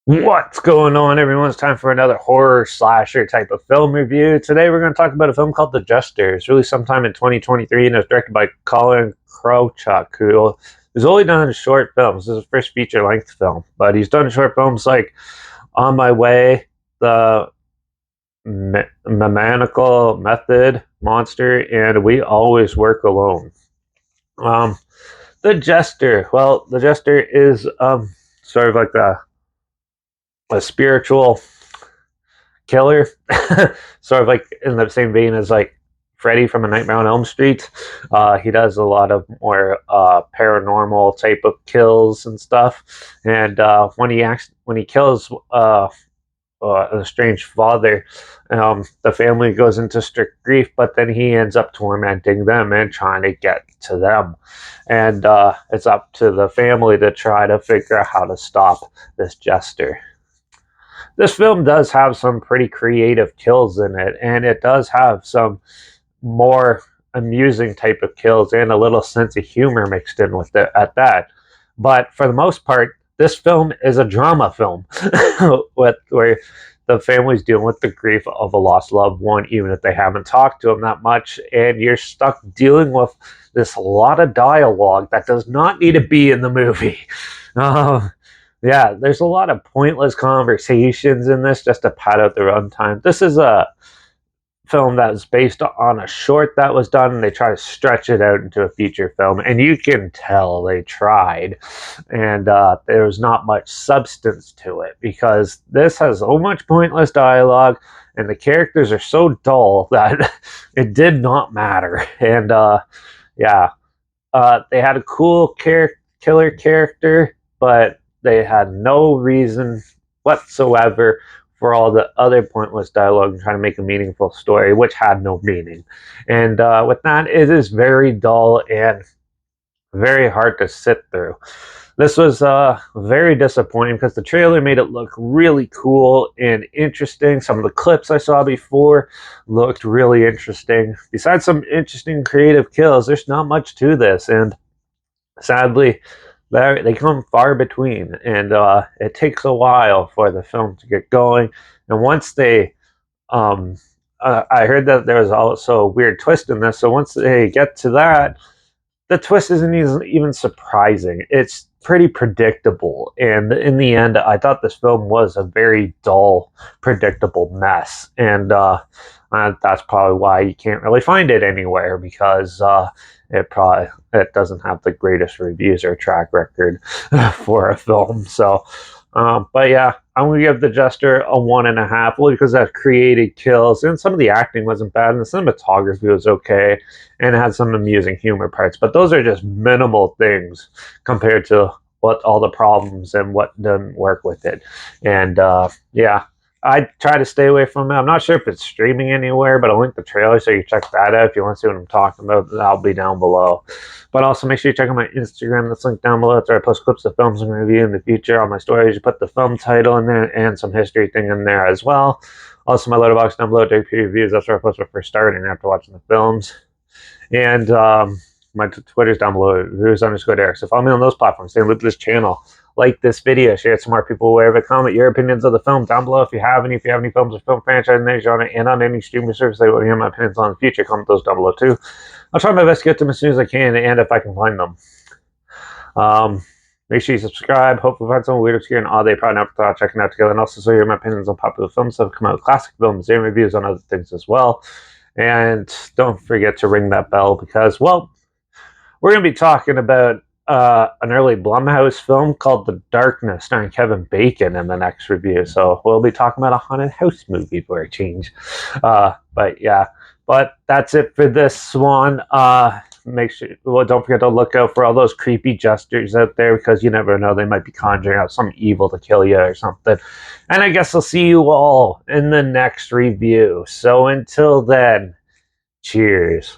What's going on, everyone? It's time for another horror slasher type of film review. Today we're going to talk about a film called The Jester. It's released sometime in 2023 and it was directed by Colin Krauchuk, who has only done short films. This is his first feature-length film, but he's done short films like On My Way, The Maniacal Method, Monster, and We Always Work Alone. Um, the Jester. Well, The Jester is sort of like a spiritual killer, sort of like in the same vein as like Freddy from A Nightmare on Elm Street. He does a lot of more paranormal type of kills and stuff. And when he kills an estranged father, the family goes into strict grief, but then he ends up tormenting them and trying to get to them. And it's up to the family to try to figure out how to stop this jester. This film does have some pretty creative kills in it, and it does have some more amusing type of kills and a little sense of humor mixed in with it at that. But for the most part, this film is a drama film where the family's dealing with the grief of a lost loved one, even if they haven't talked to them that much, and you're stuck dealing with this lot of dialogue that does not need to be in the movie. Uh, yeah, there's a lot of pointless conversations in this just to pad out the runtime. This is a film that was based on a short that was done, and they try to stretch it out into a feature film, and you can tell they tried. And there was not much substance to it because this has so much pointless dialogue, and the characters are so dull that it did not matter. And yeah, they had a cool killer character, but they had no reason whatsoever for all the other pointless dialogue and trying to make a meaningful story, which had no meaning. And with that, it is very dull and very hard to sit through. This was very disappointing because the trailer made it look really cool and interesting. Some of the clips I saw before looked really interesting. Besides some interesting creative kills, there's not much to this, and sadly, they come far between, and it takes a while for the film to get going. And once they, I heard that there was also a weird twist in this. So once they get to that, the twist isn't even surprising. It's pretty predictable, and in the end, I thought this film was a very dull, predictable mess, and that's probably why you can't really find it anywhere because it doesn't have the greatest reviews or track record for a film. So, but yeah, I'm gonna give The Jester a 1.5, only because that created kills and some of the acting wasn't bad, and the cinematography was okay, and it had some amusing humor parts. But those are just minimal things compared to what all the problems and what didn't work with it. And yeah, I try to stay away from it. I'm not sure if it's streaming anywhere, but I'll link the trailer so you check that out if you want to see what I'm talking about. That'll be down below. But also make sure you check out my Instagram. That's linked down below. That's where I post clips of films and review in the future. On my stories, you put the film title in there and some history thing in there as well. Also, my Letterbox down below, JP Reviews. That's where I post my first starting after watching the films. And my Twitter's down below, reviews_Derek. So follow me on those platforms. Stay with this channel. Like this video, share it to more people, wherever. Comment your opinions of the film down below if you have any. If you have any films or film franchise in any genre and on any streaming service that you want to hear my opinions on in the future, comment those down below too. I'll try my best to get them as soon as I can and if I can find them. Make sure you subscribe. Hopefully find some weird, obscure, and odd they probably never thought checking out together. And also so you hear my opinions on popular films that have come out, classic films, and reviews on other things as well. And don't forget to ring that bell because, well, we're going to be talking about an early Blumhouse film called The Darkness, starring Kevin Bacon in the next review. So we'll be talking about a haunted house movie for a change. But yeah, but that's it for this one. Make sure, well, don't forget to look out for all those creepy jesters out there because you never know, they might be conjuring out some evil to kill you or something. And I guess I'll see you all in the next review. So until then, cheers.